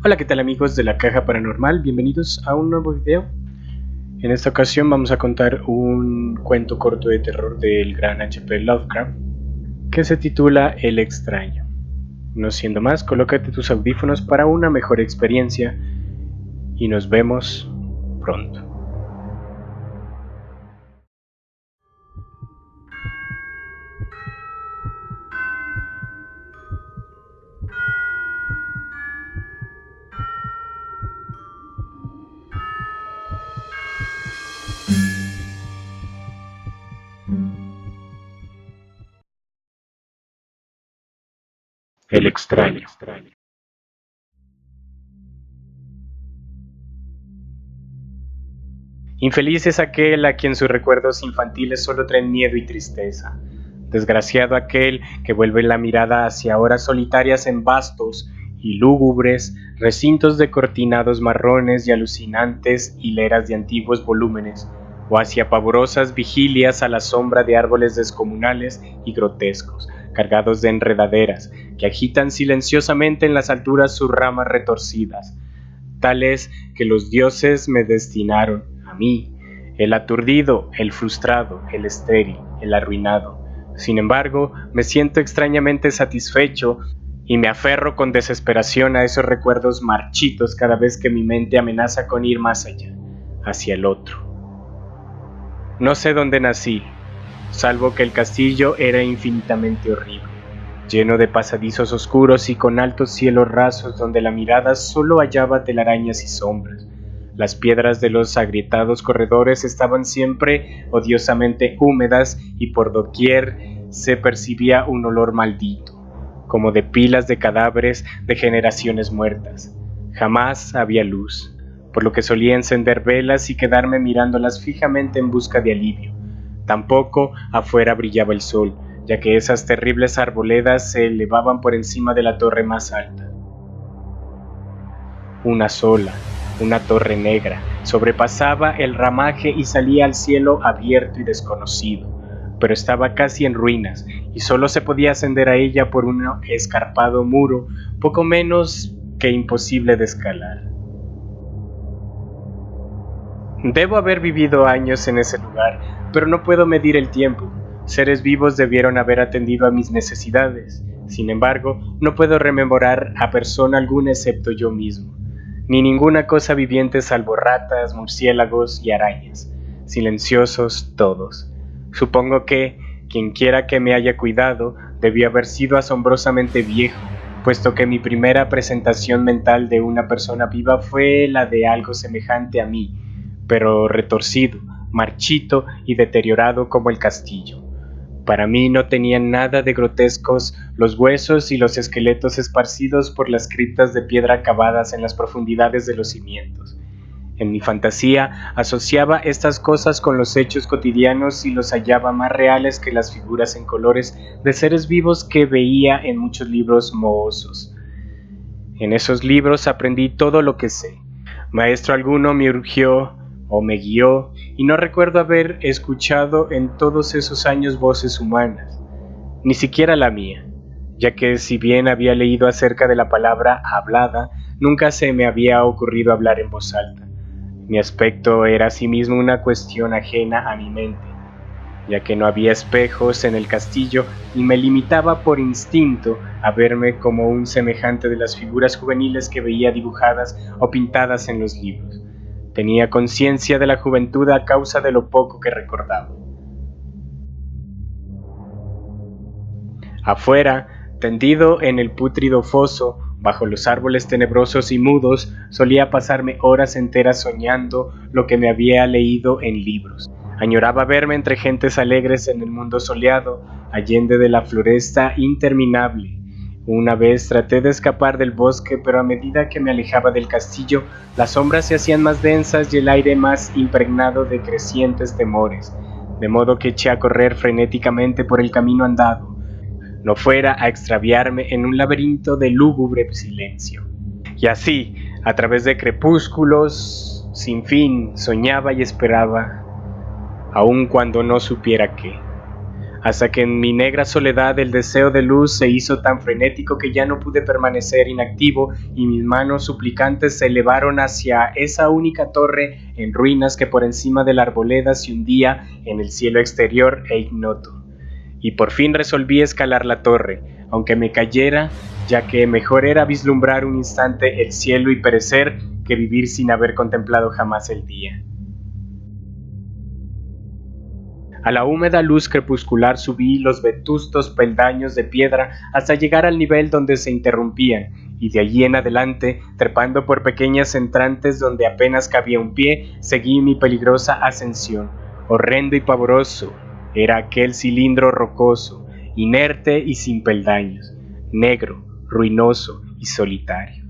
Hola, ¿qué tal amigos de la Caja Paranormal? Bienvenidos a un nuevo video. En esta ocasión vamos a contar un cuento corto de terror del gran H.P. Lovecraft que se titula El extraño. No siendo más, colócate tus audífonos para una mejor experiencia y nos vemos pronto. El extraño. Infeliz es aquel a quien sus recuerdos infantiles solo traen miedo y tristeza. Desgraciado aquel que vuelve la mirada hacia horas solitarias en vastos y lúgubres recintos de cortinados marrones y alucinantes hileras de antiguos volúmenes, o hacia pavorosas vigilias a la sombra de árboles descomunales y grotescos, cargados de enredaderas, que agitan silenciosamente en las alturas sus ramas retorcidas. Tal es que los dioses me destinaron, a mí, el aturdido, el frustrado, el estéril, el arruinado. Sin embargo, me siento extrañamente satisfecho y me aferro con desesperación a esos recuerdos marchitos cada vez que mi mente amenaza con ir más allá, hacia el otro. No sé dónde nací, salvo que el castillo era infinitamente horrible, lleno de pasadizos oscuros y con altos cielos rasos donde la mirada solo hallaba telarañas y sombras. Las piedras de los agrietados corredores estaban siempre odiosamente húmedas y por doquier se percibía un olor maldito, como de pilas de cadáveres de generaciones muertas. Jamás había luz, por lo que solía encender velas y quedarme mirándolas fijamente en busca de alivio. Tampoco afuera brillaba el sol, ya que esas terribles arboledas se elevaban por encima de la torre más alta. Una sola, una torre negra, sobrepasaba el ramaje y salía al cielo abierto y desconocido, pero estaba casi en ruinas y solo se podía ascender a ella por un escarpado muro poco menos que imposible de escalar. Debo haber vivido años en ese lugar, pero no puedo medir el tiempo. Seres vivos debieron haber atendido a mis necesidades. Sin embargo, no puedo rememorar a persona alguna excepto yo mismo, ni ninguna cosa viviente salvo ratas, murciélagos y arañas, silenciosos todos. Supongo que, quienquiera que me haya cuidado, debió haber sido asombrosamente viejo, puesto que mi primera presentación mental de una persona viva fue la de algo semejante a mí, pero retorcido, marchito y deteriorado como el castillo. Para mí no tenían nada de grotescos los huesos y los esqueletos esparcidos por las criptas de piedra cavadas en las profundidades de los cimientos. En mi fantasía asociaba estas cosas con los hechos cotidianos y los hallaba más reales que las figuras en colores de seres vivos que veía en muchos libros mohosos. En esos libros aprendí todo lo que sé. Maestro alguno me urgió o me guió, y no recuerdo haber escuchado en todos esos años voces humanas, ni siquiera la mía, ya que si bien había leído acerca de la palabra hablada, nunca se me había ocurrido hablar en voz alta. Mi aspecto era asimismo una cuestión ajena a mi mente, ya que no había espejos en el castillo y me limitaba por instinto a verme como un semejante de las figuras juveniles que veía dibujadas o pintadas en los libros. Tenía conciencia de la juventud a causa de lo poco que recordaba. Afuera, tendido en el pútrido foso, bajo los árboles tenebrosos y mudos, solía pasarme horas enteras soñando lo que me había leído en libros. Añoraba verme entre gentes alegres en el mundo soleado, allende de la floresta interminable. Una vez traté de escapar del bosque, pero a medida que me alejaba del castillo, las sombras se hacían más densas y el aire más impregnado de crecientes temores, de modo que eché a correr frenéticamente por el camino andado, no fuera a extraviarme en un laberinto de lúgubre silencio. Y así, a través de crepúsculos sin fin, soñaba y esperaba, aun cuando no supiera qué. hasta que en mi negra soledad el deseo de luz se hizo tan frenético que ya no pude permanecer inactivo y mis manos suplicantes se elevaron hacia esa única torre en ruinas que por encima de la arboleda se hundía en el cielo exterior e ignoto. Y por fin resolví escalar la torre, aunque me cayera, ya que mejor era vislumbrar un instante el cielo y perecer que vivir sin haber contemplado jamás el día. A la húmeda luz crepuscular subí los vetustos peldaños de piedra hasta llegar al nivel donde se interrumpían, y de allí en adelante, trepando por pequeñas entrantes donde apenas cabía un pie, seguí mi peligrosa ascensión. Horrendo y pavoroso era aquel cilindro rocoso, inerte y sin peldaños, negro, ruinoso y solitario,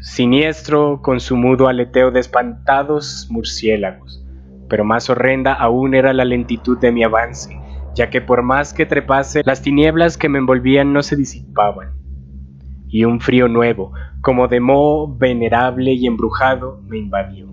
siniestro con su mudo aleteo de espantados murciélagos. Pero más horrenda aún era la lentitud de mi avance, ya que por más que trepase, las tinieblas que me envolvían no se disipaban, y un frío nuevo, como de moho venerable y embrujado, me invadió.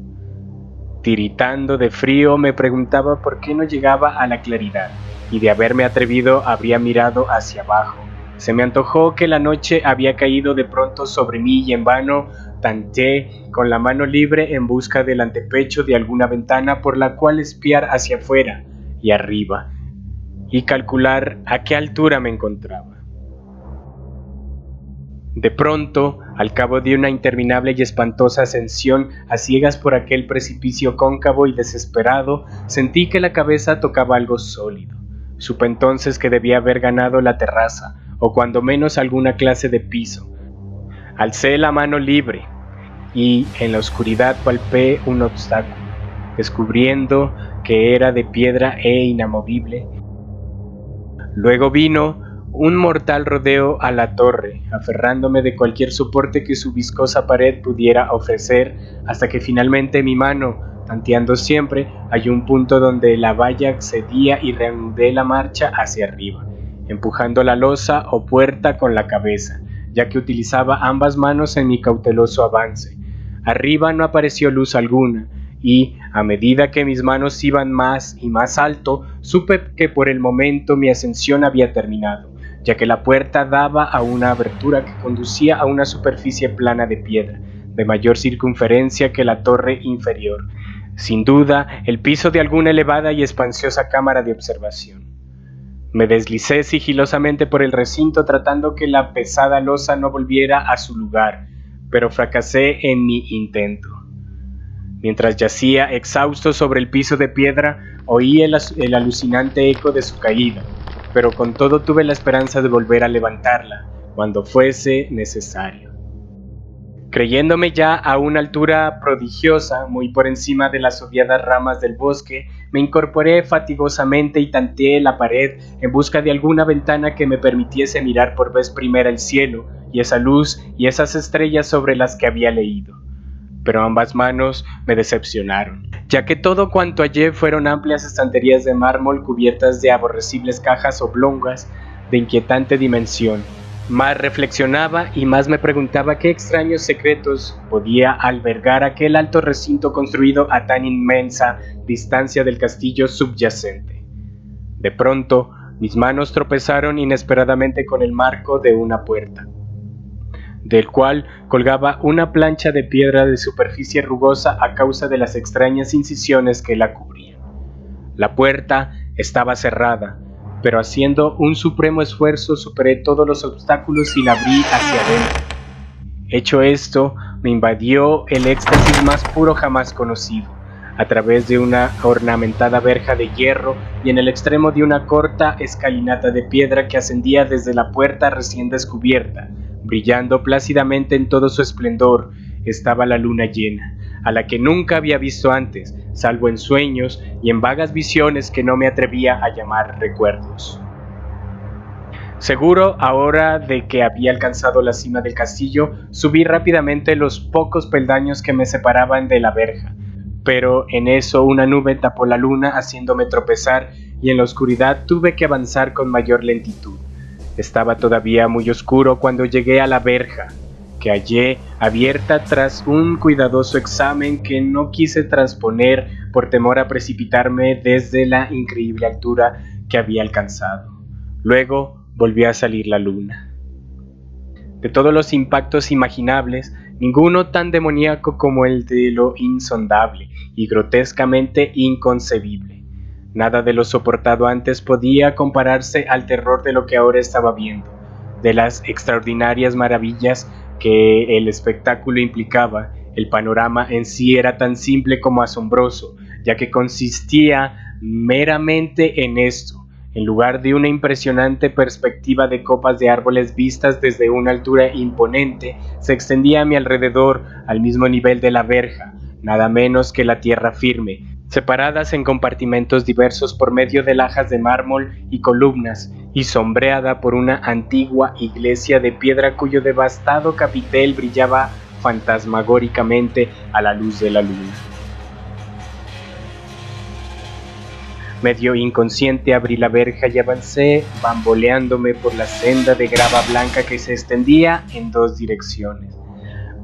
Tiritando de frío, me preguntaba por qué no llegaba a la claridad, y de haberme atrevido habría mirado hacia abajo. Se me antojó que la noche había caído de pronto sobre mí y en vano tanteé con la mano libre en busca del antepecho de alguna ventana por la cual espiar hacia afuera y arriba y calcular a qué altura me encontraba. De pronto, al cabo de una interminable y espantosa ascensión a ciegas por aquel precipicio cóncavo y desesperado, sentí que la cabeza tocaba algo sólido. Supe entonces que debía haber ganado la terraza, o cuando menos alguna clase de piso. Alcé la mano libre y en la oscuridad palpé un obstáculo, descubriendo que era de piedra e inamovible. Luego vino un mortal rodeo a la torre, aferrándome de cualquier soporte que su viscosa pared pudiera ofrecer, hasta que finalmente mi mano, tanteando siempre, halló un punto donde la valla cedía y reanudé la marcha hacia arriba, empujando la losa o puerta con la cabeza, ya que utilizaba ambas manos en mi cauteloso avance. Arriba no apareció luz alguna, y, a medida que mis manos iban más y más alto, supe que por el momento mi ascensión había terminado, ya que la puerta daba a una abertura que conducía a una superficie plana de piedra, de mayor circunferencia que la torre inferior, sin duda el piso de alguna elevada y espaciosa cámara de observación. Me deslicé sigilosamente por el recinto tratando que la pesada losa no volviera a su lugar, pero fracasé en mi intento. Mientras yacía exhausto sobre el piso de piedra, oí el alucinante eco de su caída, pero con todo tuve la esperanza de volver a levantarla cuando fuese necesario. Creyéndome ya a una altura prodigiosa, muy por encima de las obviadas ramas del bosque, me incorporé fatigosamente y tanteé la pared en busca de alguna ventana que me permitiese mirar por vez primera el cielo y esa luz y esas estrellas sobre las que había leído. Pero ambas manos me decepcionaron, ya que todo cuanto hallé fueron amplias estanterías de mármol cubiertas de aborrecibles cajas oblongas de inquietante dimensión. Más reflexionaba y más me preguntaba qué extraños secretos podía albergar aquel alto recinto construido a tan inmensa distancia del castillo subyacente. De pronto, mis manos tropezaron inesperadamente con el marco de una puerta, del cual colgaba una plancha de piedra de superficie rugosa a causa de las extrañas incisiones que la cubrían. La puerta estaba cerrada, pero haciendo un supremo esfuerzo superé todos los obstáculos y la abrí hacia adentro. Hecho esto, me invadió el éxtasis más puro jamás conocido. A través de una ornamentada verja de hierro y en el extremo de una corta escalinata de piedra que ascendía desde la puerta recién descubierta, brillando plácidamente en todo su esplendor, estaba la luna llena, a la que nunca había visto antes, salvo en sueños y en vagas visiones que no me atrevía a llamar recuerdos. Seguro ahora de que había alcanzado la cima del castillo, subí rápidamente los pocos peldaños que me separaban de la verja, pero en eso una nube tapó la luna haciéndome tropezar y en la oscuridad tuve que avanzar con mayor lentitud. Estaba todavía muy oscuro cuando llegué a la verja, que hallé abierta tras un cuidadoso examen que no quise trasponer por temor a precipitarme desde la increíble altura que había alcanzado. Luego volvió a salir la luna. De todos los impactos imaginables, ninguno tan demoníaco como el de lo insondable y grotescamente inconcebible. Nada de lo soportado antes podía compararse al terror de lo que ahora estaba viendo, de las extraordinarias maravillas que el espectáculo implicaba. El panorama en sí era tan simple como asombroso, ya que consistía meramente en esto. En lugar de una impresionante perspectiva de copas de árboles vistas desde una altura imponente, se extendía a mi alrededor, al mismo nivel de la verja, nada menos que la tierra firme, separadas en compartimentos diversos por medio de lajas de mármol y columnas, y sombreada por una antigua iglesia de piedra cuyo devastado capitel brillaba fantasmagóricamente a la luz de la luna. Medio inconsciente abrí la verja y avancé, bamboleándome por la senda de grava blanca que se extendía en dos direcciones.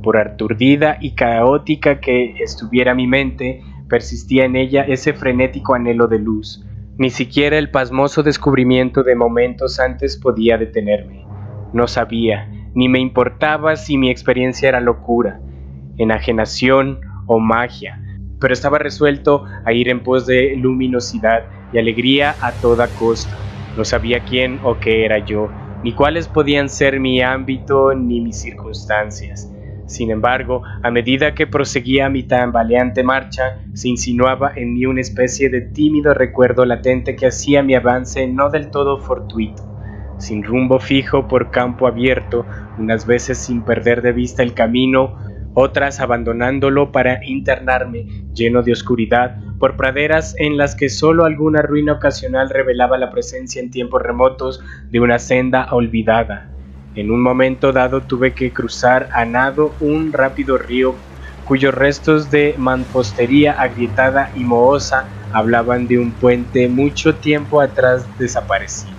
Por aturdida y caótica que estuviera mi mente, persistía en ella ese frenético anhelo de luz. Ni siquiera el pasmoso descubrimiento de momentos antes podía detenerme. No sabía, ni me importaba si mi experiencia era locura, enajenación o magia, pero estaba resuelto a ir en pos de luminosidad y alegría a toda costa. No sabía quién o qué era yo, ni cuáles podían ser mi ámbito ni mis circunstancias. Sin embargo, a medida que proseguía mi tambaleante marcha, se insinuaba en mí una especie de tímido recuerdo latente que hacía mi avance no del todo fortuito, sin rumbo fijo por campo abierto, unas veces sin perder de vista el camino, otras abandonándolo para internarme, lleno de oscuridad, por praderas en las que solo alguna ruina ocasional revelaba la presencia en tiempos remotos de una senda olvidada. En un momento dado tuve que cruzar a nado un rápido río cuyos restos de mampostería agrietada y mohosa hablaban de un puente mucho tiempo atrás desaparecido.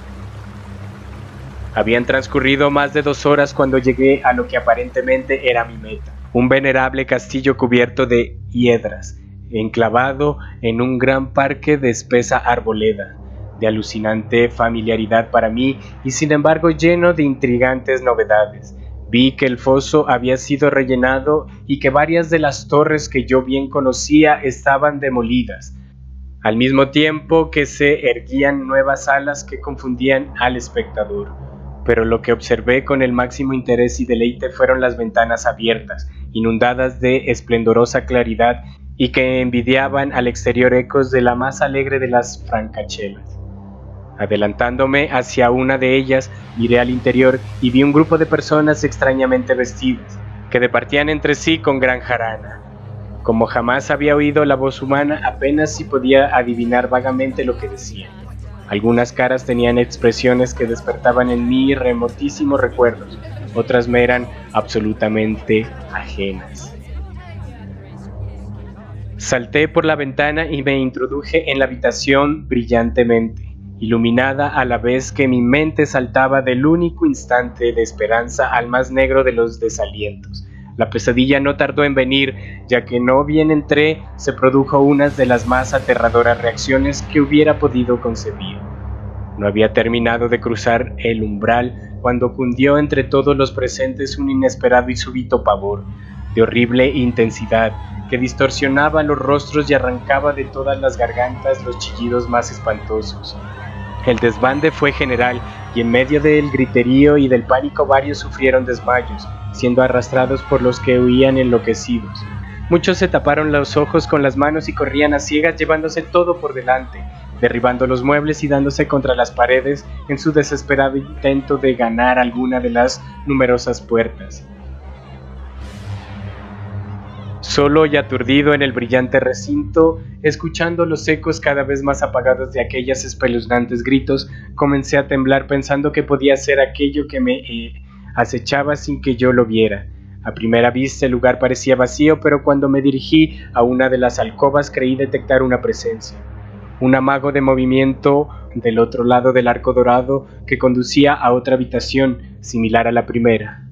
Habían transcurrido más de 2 horas cuando llegué a lo que aparentemente era mi meta, un venerable castillo cubierto de hiedras, enclavado en un gran parque de espesa arboleda, de alucinante familiaridad para mí y sin embargo lleno de intrigantes novedades. Vi que el foso había sido rellenado y que varias de las torres que yo bien conocía estaban demolidas, al mismo tiempo que se erguían nuevas alas que confundían al espectador. Pero lo que observé con el máximo interés y deleite fueron las ventanas abiertas, inundadas de esplendorosa claridad y que envidiaban al exterior ecos de la más alegre de las francachelas. Adelantándome hacia una de ellas, miré al interior y vi un grupo de personas extrañamente vestidas, que departían entre sí con gran jarana. Como jamás había oído la voz humana, apenas si podía adivinar vagamente lo que decían. Algunas caras tenían expresiones que despertaban en mí remotísimos recuerdos, otras me eran absolutamente ajenas. Salté por la ventana y me introduje en la habitación brillantemente, iluminada a la vez que mi mente saltaba del único instante de esperanza al más negro de los desalientos. La pesadilla no tardó en venir, ya que no bien entré, se produjo una de las más aterradoras reacciones que hubiera podido concebir. No había terminado de cruzar el umbral cuando cundió entre todos los presentes un inesperado y súbito pavor, de horrible intensidad, que distorsionaba los rostros y arrancaba de todas las gargantas los chillidos más espantosos. El desbande fue general y en medio del griterío y del pánico varios sufrieron desmayos, siendo arrastrados por los que huían enloquecidos. Muchos se taparon los ojos con las manos y corrían a ciegas llevándose todo por delante, derribando los muebles y dándose contra las paredes en su desesperado intento de ganar alguna de las numerosas puertas. Solo y aturdido en el brillante recinto, escuchando los ecos cada vez más apagados de aquellos espeluznantes gritos, comencé a temblar pensando que podía ser aquello que me acechaba sin que yo lo viera. A primera vista el lugar parecía vacío, pero cuando me dirigí a una de las alcobas creí detectar una presencia. Un amago de movimiento del otro lado del arco dorado que conducía a otra habitación similar a la primera.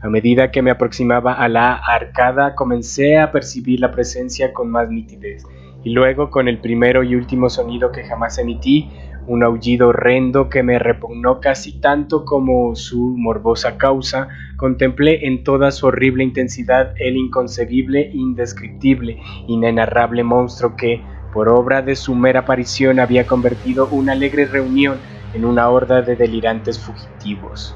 A medida que me aproximaba a la arcada comencé a percibir la presencia con más nitidez, y luego con el primero y último sonido que jamás emití, un aullido horrendo que me repugnó casi tanto como su morbosa causa. Contemplé en toda su horrible intensidad el inconcebible, indescriptible, inenarrable monstruo que, por obra de su mera aparición, había convertido una alegre reunión en una horda de delirantes fugitivos.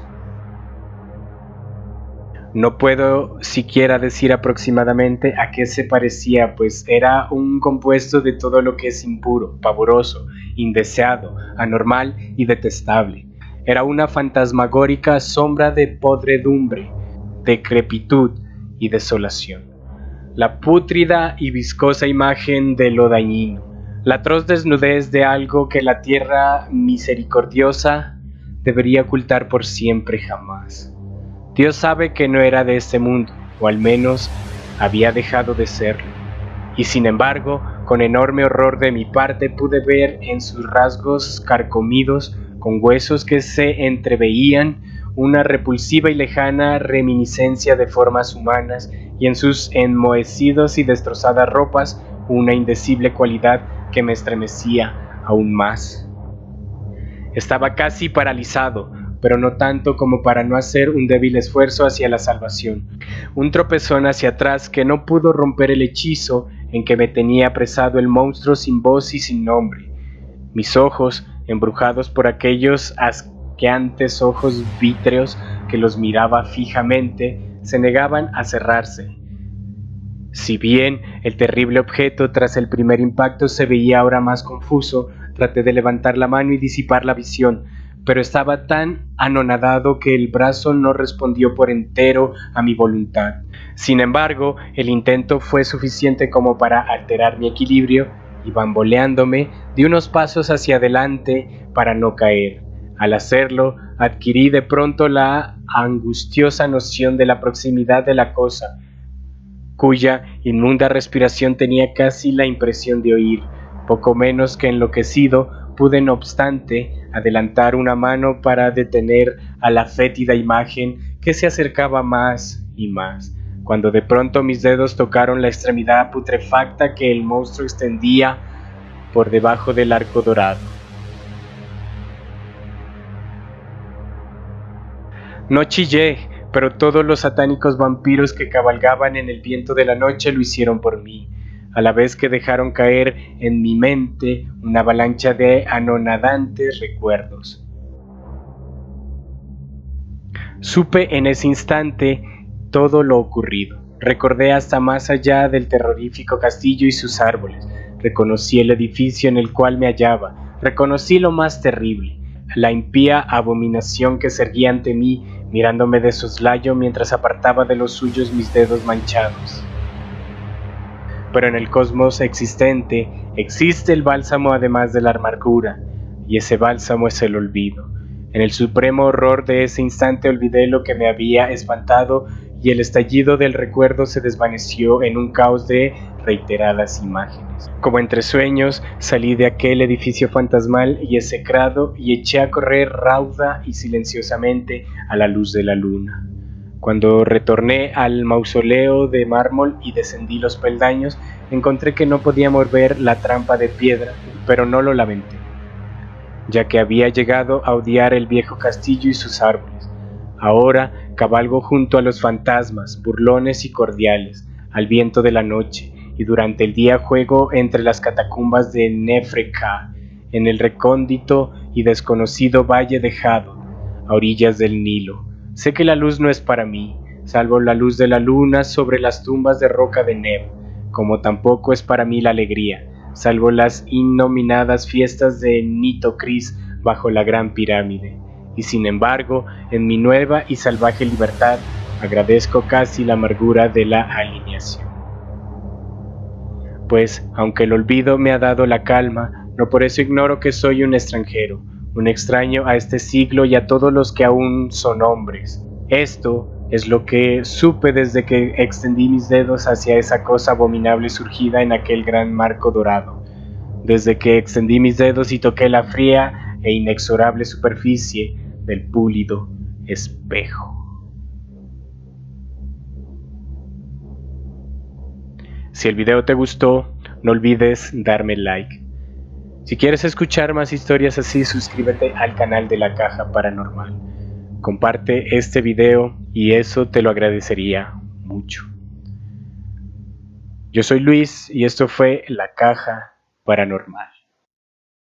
No puedo siquiera decir aproximadamente a qué se parecía, pues era un compuesto de todo lo que es impuro, pavoroso, indeseado, anormal y detestable. Era una fantasmagórica sombra de podredumbre, decrepitud y desolación. La pútrida y viscosa imagen de lo dañino, la atroz desnudez de algo que la tierra misericordiosa debería ocultar por siempre jamás. Dios sabe que no era de este mundo, o al menos había dejado de serlo. Y sin embargo, con enorme horror de mi parte pude ver en sus rasgos carcomidos, con huesos que se entreveían, una repulsiva y lejana reminiscencia de formas humanas, y en sus enmohecidos y destrozadas ropas una indecible cualidad que me estremecía aún más. Estaba casi paralizado, pero no tanto como para no hacer un débil esfuerzo hacia la salvación. Un tropezón hacia atrás que no pudo romper el hechizo en que me tenía apresado el monstruo sin voz y sin nombre. Mis ojos, embrujados por aquellos asqueantes ojos vítreos que los miraba fijamente, se negaban a cerrarse. Si bien el terrible objeto tras el primer impacto se veía ahora más confuso, traté de levantar la mano y disipar la visión, pero estaba tan anonadado que el brazo no respondió por entero a mi voluntad. Sin embargo, el intento fue suficiente como para alterar mi equilibrio y, bamboleándome, di unos pasos hacia adelante para no caer. Al hacerlo, adquirí de pronto la angustiosa noción de la proximidad de la cosa, cuya inmunda respiración tenía casi la impresión de oír. Poco menos que enloquecido, pude no obstante adelantar una mano para detener a la fétida imagen que se acercaba más y más, cuando de pronto mis dedos tocaron la extremidad putrefacta que el monstruo extendía por debajo del arco dorado. No chillé, pero todos los satánicos vampiros que cabalgaban en el viento de la noche lo hicieron por mí, a la vez que dejaron caer en mi mente una avalancha de anonadantes recuerdos. Supe en ese instante todo lo ocurrido. Recordé hasta más allá del terrorífico castillo y sus árboles. Reconocí el edificio en el cual me hallaba. Reconocí lo más terrible, la impía abominación que se erguía ante mí, mirándome de soslayo mientras apartaba de los suyos mis dedos manchados. Pero en el cosmos existente existe el bálsamo además de la amargura, y ese bálsamo es el olvido. En el supremo horror de ese instante olvidé lo que me había espantado y el estallido del recuerdo se desvaneció en un caos de reiteradas imágenes. Como entre sueños, salí de aquel edificio fantasmal y execrado y eché a correr rauda y silenciosamente a la luz de la luna. Cuando retorné al mausoleo de mármol y descendí los peldaños, encontré que no podía mover la trampa de piedra, pero no lo lamenté, ya que había llegado a odiar el viejo castillo y sus árboles. Ahora cabalgo junto a los fantasmas, burlones y cordiales, al viento de la noche, y durante el día juego entre las catacumbas de Nefre-Ka, en el recóndito y desconocido valle de Hadod, a orillas del Nilo. Sé que la luz no es para mí, salvo la luz de la luna sobre las tumbas de roca de Neb, como tampoco es para mí la alegría, salvo las innominadas fiestas de Nitocris bajo la gran pirámide. Y sin embargo, en mi nueva y salvaje libertad, agradezco casi la amargura de la alineación. Pues, aunque el olvido me ha dado la calma, no por eso ignoro que soy un extranjero, un extraño a este siglo y a todos los que aún son hombres. Esto es lo que supe desde que extendí mis dedos hacia esa cosa abominable surgida en aquel gran marco dorado, desde que extendí mis dedos y toqué la fría e inexorable superficie del púlido espejo. Si el video te gustó, no olvides darme like. Si quieres escuchar más historias así, suscríbete al canal de La Caja Paranormal. Comparte este video y eso te lo agradecería mucho. Yo soy Luis y esto fue La Caja Paranormal.